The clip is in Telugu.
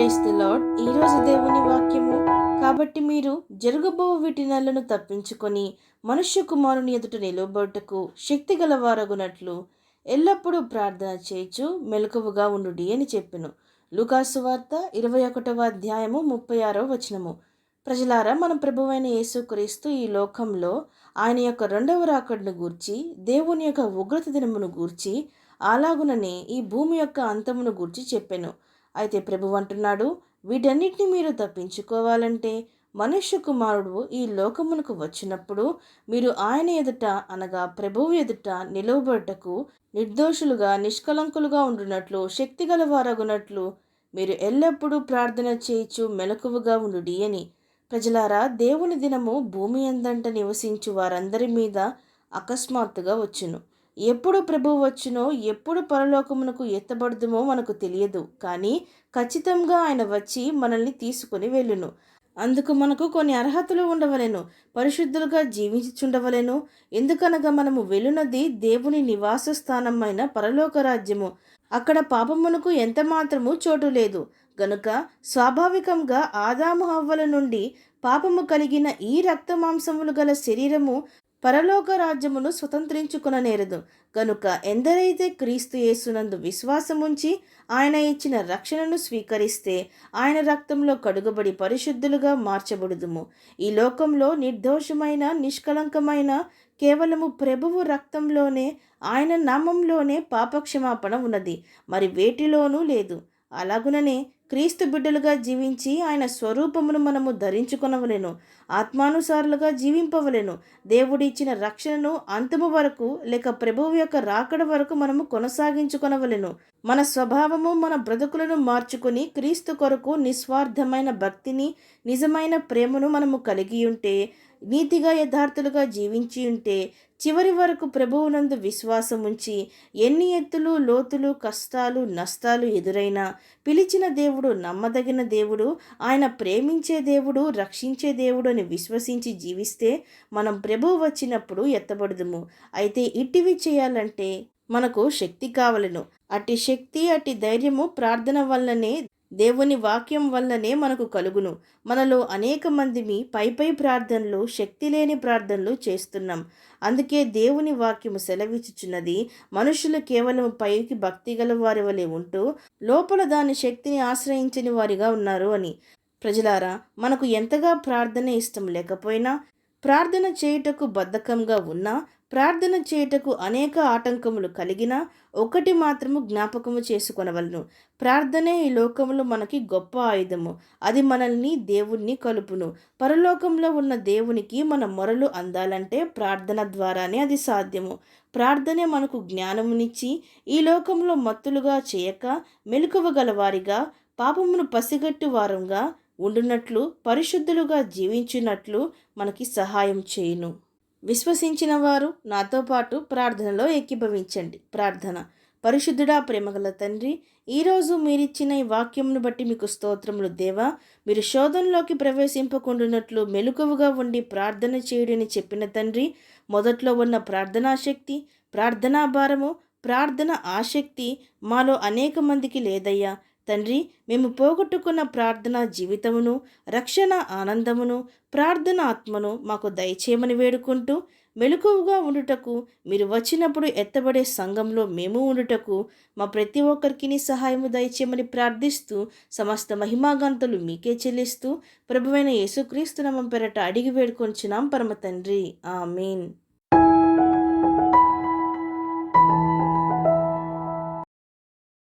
Praise the lord. ఈరోజు దేవుని వాక్యము. కాబట్టి మీరు జరగబో వీటి నెలను తప్పించుకొని మనుష్య కుమారుని ఎదుట నిలబడుటకు శక్తి గలవారగునట్లు ఎల్లప్పుడూ ప్రార్థన చేయుచు మెలకువగా ఉండుడి అని చెప్పెను. లూకాసు వార్త 21వ అధ్యాయము 36వ వచనము. ప్రజలారా, మన ప్రభువైన యేసుక్రీస్తు ఈ లోకంలో ఆయన యొక్క రెండవ రాకడను గూర్చి, దేవుని యొక్క ఉగ్రత దినమును గూర్చి, అలాగుననే ఈ భూమి యొక్క అంతమును గూర్చి చెప్పెను. అయితే ప్రభువు అంటున్నాడు, వీటన్నిటిని మీరు తప్పించుకోవాలంటే మనుష్య కుమారుడు ఈ లోకమునకు వచ్చినప్పుడు మీరు ఆయన ఎదుట అనగా ప్రభువు ఎదుట నిలవబడుటకు నిర్దోషులుగా నిష్కలంకులుగా ఉండునట్లు శక్తి గలవారగునట్లు మీరు ఎల్లప్పుడూ ప్రార్థన చేయుచు మెలకువగా ఉండుడి అని. ప్రజలారా, దేవుని దినము భూమి అందంట నివసించు వారందరి మీద అకస్మాత్తుగా వచ్చును. ఎప్పుడు ప్రభువు వచ్చునో, ఎప్పుడు పరలోకమునకు ఎత్తబడుదుమో మనకు తెలియదు. కానీ ఖచ్చితంగా ఆయన వచ్చి మనల్ని తీసుకుని వెళ్ళును. అందుకు మనకు కొన్ని అర్హతలు ఉండవలెను. పరిశుద్ధులుగా జీవించుచుండవలెను. ఎందుకనగా మనము వెళ్ళునది దేవుని నివాస స్థానమైన పరలోక రాజ్యము. అక్కడ పాపమునకు ఎంత మాత్రము చోటు లేదు. గనుక స్వాభావికంగా ఆదాము హవ్వల నుండి పాపము కలిగిన ఈ రక్త మాంసములు గల శరీరము పరలోక రాజ్యమును స్వతంత్రించుకొననేరదు. గనుక ఎందరైతే క్రీస్తు యేసునందు విశ్వాసముంచి ఆయన ఇచ్చిన రక్షణను స్వీకరిస్తే ఆయన రక్తంలో కడుగబడి పరిశుద్ధులుగా మార్చబడుదుము. ఈ లోకంలో నిర్దోషమైన నిష్కలంకమైన కేవలము ప్రభువు రక్తంలోనే, ఆయన నామంలోనే పాపక్షమాపణ ఉన్నది, మరి వేటిలోనూ లేదు. అలాగుననే క్రీస్తు బిడ్డలుగా జీవించి ఆయన స్వరూపమును మనము ధరించుకొనవలెను. ఆత్మానుసారులుగా జీవింపవలెను. దేవుడిచ్చిన రక్షణను అంతము వరకు లేక ప్రభువు యొక్క రాకడ వరకు మనము కొనసాగించుకొనవలెను. మన స్వభావము మన బ్రతుకులను మార్చుకుని క్రీస్తు కొరకు నిస్వార్థమైన భక్తిని, నిజమైన ప్రేమను మనము కలిగి ఉంటే, నీతిగా యథార్థులుగా జీవించి ఉంటే, చివరి వరకు ప్రభువునందు విశ్వాసం ఉంచి ఎన్ని ఎత్తులు లోతులు కష్టాలు నష్టాలు ఎదురైనా పిలిచిన దేవుడు నమ్మదగిన దేవుడు, ఆయన ప్రేమించే దేవుడు, రక్షించే దేవుడు అని విశ్వసించి జీవిస్తే మనం ప్రభువు వచ్చినప్పుడు ఎత్తబడుదుము. అయితే ఇట్టివి చేయాలంటే మనకు శక్తి కావలెను. అట్టి శక్తి, అట్టి ధైర్యము ప్రార్థన వల్లనే, దేవుని వాక్యం వల్లనే మనకు కలుగును. మనలో అనేక మందిమి పై ప్రార్థనలు, శక్తి లేని ప్రార్థనలు చేస్తున్నాం. అందుకే దేవుని వాక్యము సెలవిచ్చుచున్నది, మనుషులు కేవలం పైకి భక్తి గల వారి వలె ఉంటూ లోపల దాని శక్తిని ఆశ్రయించని వారిగా ఉన్నారు అని. ప్రజలారా, మనకు ఎంతగా ప్రార్థన ఇష్టం లేకపోయినా, ప్రార్థన చేయుటకు బద్ధకంగా ఉన్నా, ప్రార్థన చేయుటకు అనేక ఆటంకములు కలిగినా ఒకటి మాత్రము జ్ఞాపకము చేసుకొనవలను. ప్రార్థనే ఈ లోకంలో మనకి గొప్ప ఆయుధము. అది మనల్ని దేవుణ్ణి కలుపును. పరలోకంలో ఉన్న దేవునికి మన మొరలు అందాలంటే ప్రార్థన ద్వారానే అది సాధ్యము. ప్రార్థనే మనకు జ్ఞానమునిచ్చి ఈ లోకంలో మత్తులుగా చేయక మెలకువగలవారిగా, పాపమును పసిగట్టు వారంగా ఉండునట్లు, పరిశుద్ధులుగా జీవించినట్లు మనకి సహాయం చేయును. విశ్వసించిన వారు నాతో పాటు ప్రార్థనలో ఏకీభవించండి. ప్రార్థన. పరిశుద్ధుడా, ప్రేమగల తండ్రి, ఈరోజు మీరిచ్చిన ఈ వాక్యమును బట్టి మీకు స్తోత్రములు దేవా. మీరు శోధనలోకి ప్రవేశింపకుండానట్లు మెలకువగా ఉండి ప్రార్థన చేయుడని చెప్పిన తండ్రి, మొదట్లో ఉన్న ప్రార్థనా శక్తి, ప్రార్థనా భారము, ప్రార్థన ఆసక్తి మాలో అనేక మందికి లేదయ్యా. తండ్రి, మేము పోగొట్టుకున్న ప్రార్థనా జీవితమును, రక్షణ ఆనందమును, ప్రార్థన ఆత్మను మాకు దయచేయమని వేడుకుంటూ, మెలకువగా ఉండుటకు, మీరు వచ్చినప్పుడు ఎత్తబడే సంఘంలో మేము ఉండుటకు మా ప్రతి ఒక్కరికి సహాయము దయచేయమని ప్రార్థిస్తూ, సమస్త మహిమాగంతులు మీకే చెల్లిస్తూ ప్రభువైన యేసుక్రీస్తు నామం పేరట అడిగి వేడుకొంచున్నాం పరమ తండ్రి. ఆమేన్.